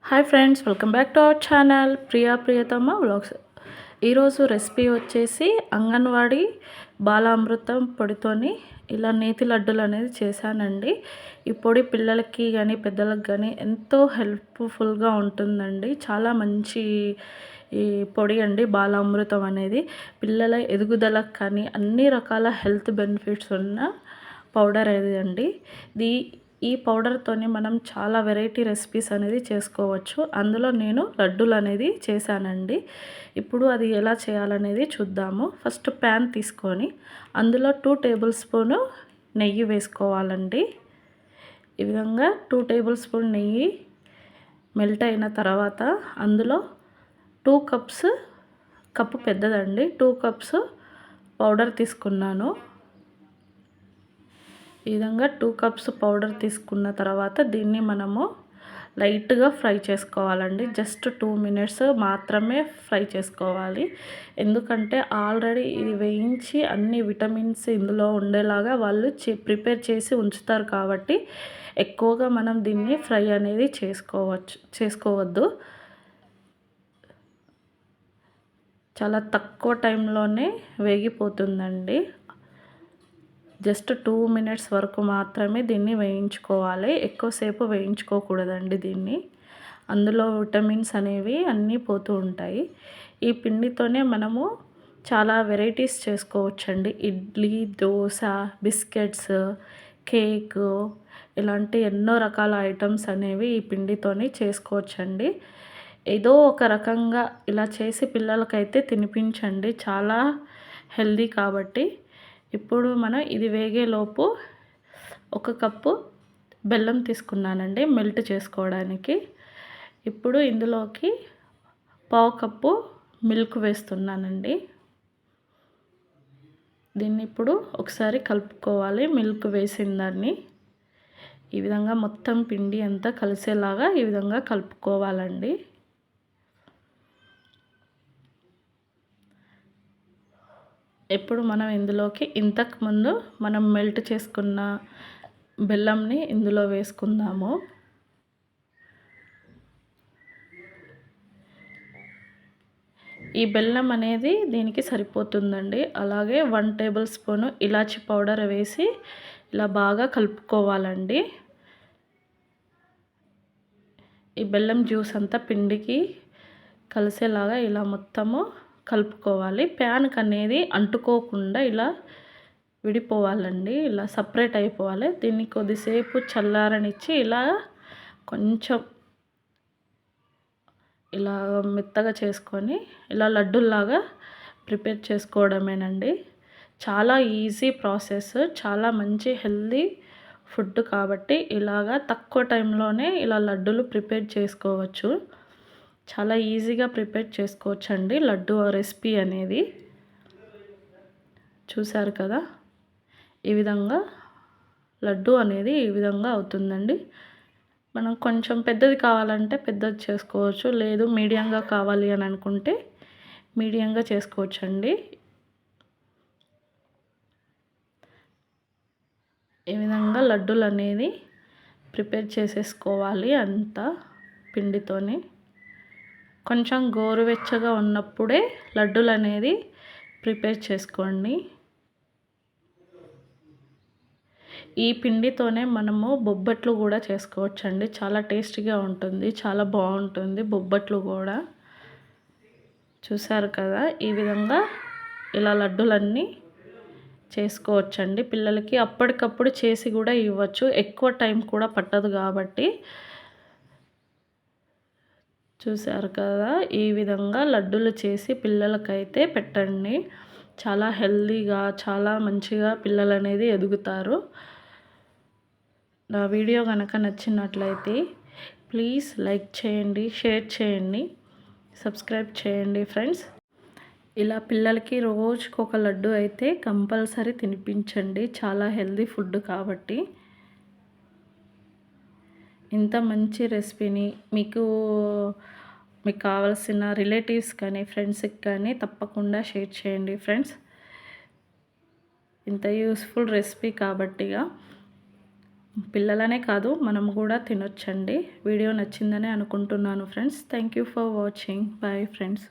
Hi friends, welcome back to our channel Priyatama vlogs. ఈరోజు recipe వచ్చేసి అంగన్వాడీ బాలామృతం పొడితోని ఇలా నేతి లడ్డూలు అనేది చేశానండి. ఈ పొడి పిల్లలకి కానీ పెద్దలకు కానీ ఎంతో హెల్ప్ఫుల్గా ఉంటుందండి. చాలా మంచి ఈ పొడి అండి బాలామృతం అనేది. పిల్లల ఎదుగుదలకు కానీ అన్ని రకాల హెల్త్ బెనిఫిట్స్ ఉన్న పౌడర్ అది అండి. ఈ పౌడర్తోని మనం చాలా వెరైటీ రెసిపీస్ అనేది చేసుకోవచ్చు. అందులో నేను లడ్డూలు అనేది చేశానండి. ఇప్పుడు అది ఎలా చేయాలనేది చూద్దాము. ఫస్ట్ ప్యాన్ తీసుకొని అందులో 2 టేబుల్ స్పూను నెయ్యి వేసుకోవాలండి. ఈ విధంగా 2 టేబుల్ స్పూన్ నెయ్యి మెల్ట్ అయిన తర్వాత అందులో 2 కప్స్, కప్పు పెద్దదండి, 2 కప్స్ పౌడర్ తీసుకున్నాను. ఈ విధంగా 2 కప్స్ పౌడర్ తీసుకున్న తర్వాత దీన్ని మనము లైట్గా ఫ్రై చేసుకోవాలండి. జస్ట్ 2 మినిట్స్ మాత్రమే ఫ్రై చేసుకోవాలి. ఎందుకంటే ఆల్రెడీ ఇది వేయించి అన్ని విటమిన్స్ ఇందులో ఉండేలాగా వాళ్ళు ప్రిపేర్ చేసి ఉంచుతారు కాబట్టి ఎక్కువగా మనం దీన్ని ఫ్రై అనేది చేసుకోవద్దు. చాలా తక్కువ టైంలోనే వేగిపోతుందండి. జస్ట్ 2 మినిట్స్ వరకు మాత్రమే దీన్ని వేయించుకోవాలి. ఎక్కువసేపు వేయించుకోకూడదండి దీన్ని. అందులో విటమిన్స్ అనేవి అన్నీ పోతూ ఉంటాయి. ఈ పిండితోనే మనము చాలా వెరైటీస్ చేసుకోవచ్చండి. ఇడ్లీ, దోశ, బిస్కెట్స్, కేకు ఇలాంటి ఎన్నో రకాల ఐటమ్స్ అనేవి ఈ పిండితోని చేసుకోవచ్చండి. ఏదో ఒక రకంగా ఇలా చేసి పిల్లలకైతే తినిపించండి. చాలా హెల్దీ కాబట్టి. ఇప్పుడు మనం ఇది వేగేలోపు 1 కప్పు బెల్లం తీసుకున్నానండి మెల్ట్ చేసుకోవడానికి. ఇప్పుడు ఇందులోకి 1/2 కప్పు మిల్క్ వేస్తున్నానండి. దీన్ని ఇప్పుడు ఒకసారి కలుపుకోవాలి. మిల్క్ వేసిన దాన్ని ఈ విధంగా మొత్తం పిండి అంతా కలిసేలాగా ఈ విధంగా కలుపుకోవాలండి. ఇప్పుడు మనం ఇందులోకి ఇంతకుముందు మనం మెల్ట్ చేసుకున్న బెల్లంని ఇందులో వేసుకుందాము. ఈ బెల్లం అనేది దీనికి సరిపోతుందండి. అలాగే 1 టేబుల్ స్పూను ఇలాచి పౌడర్ వేసి ఇలా బాగా కలుపుకోవాలండి. ఈ బెల్లం జ్యూస్ అంతా పిండికి కలిసేలాగా ఇలా మొత్తము కలుపుకోవాలి. ప్యాన్కి అనేది అంటుకోకుండా ఇలా విడిపోవాలండి. ఇలా సపరేట్ అయిపోవాలి. దీన్ని కొద్దిసేపు చల్లారనిచ్చి ఇలా కొంచెం ఇలా మెత్తగా చేసుకొని ఇలా లడ్డూల్లాగా ప్రిపేర్ చేసుకోవడమేనండి. చాలా ఈజీ ప్రాసెస్. చాలా మంచి హెల్తీ ఫుడ్ కాబట్టి ఇలాగా తక్కువ టైంలోనే ఇలా లడ్డూలు ప్రిపేర్ చేసుకోవచ్చు. చాలా ఈజీగా ప్రిపేర్ చేసుకోవచ్చండి లడ్డు రెసిపీ అనేది. చూసారు కదా, ఈ విధంగా లడ్డు అనేది ఈ విధంగా అవుతుందండి. మనం కొంచెం పెద్దది కావాలంటే పెద్దది చేసుకోవచ్చు. లేదు మీడియంగా కావాలి అని అనుకుంటే మీడియంగా చేసుకోవచ్చండి. ఈ విధంగా లడ్డూలు అనేది ప్రిపేర్ చేసేసుకోవాలి అంతా పిండితోని. కొంచెం గోరువెచ్చగా ఉన్నప్పుడే లడ్డూలు అనేది ప్రిపేర్ చేసుకోండి. ఈ పిండితోనే మనము బొబ్బట్లు కూడా చేసుకోవచ్చండి. చాలా టేస్టీగా ఉంటుంది. చాలా బాగుంటుంది బొబ్బట్లు కూడా. చూసారు కదా, ఈ విధంగా ఇలా లడ్డూలన్నీ చేసుకోవచ్చండి. పిల్లలకి అప్పటికప్పుడు చేసి కూడా ఇవ్వచ్చు. ఎక్కువ టైం కూడా పట్టదు కాబట్టి. చూసారు కదా, ఈ విధంగా లడ్డూలు చేసి పిల్లలకైతే పెట్టండి. చాలా హెల్తీగా చాలా మంచిగా పిల్లలు అనేది ఎదుగుతారు. నా వీడియో కనుక నచ్చినట్లయితే ప్లీజ్ లైక్ చేయండి, షేర్ చేయండి, సబ్స్క్రైబ్ చేయండి ఫ్రెండ్స్. ఇలా పిల్లలకి రోజుకొక లడ్డు అయితే కంపల్సరీ తినిపించండి. చాలా హెల్తీ ఫుడ్ కాబట్టి. ఇంత మంచి రెసిపీని మీకు కావాల్సిన రిలేటివ్స్ కానీ ఫ్రెండ్స్కి కానీ తప్పకుండా షేర్ చేయండి ఫ్రెండ్స్. ఇంత యూస్ఫుల్ రెసిపీ కాబట్టిగా పిల్లలనే కాదు మనం కూడా తినొచ్చండి. వీడియో నచ్చిందని అనుకుంటున్నాను friends. Thank you for watching. Bye friends.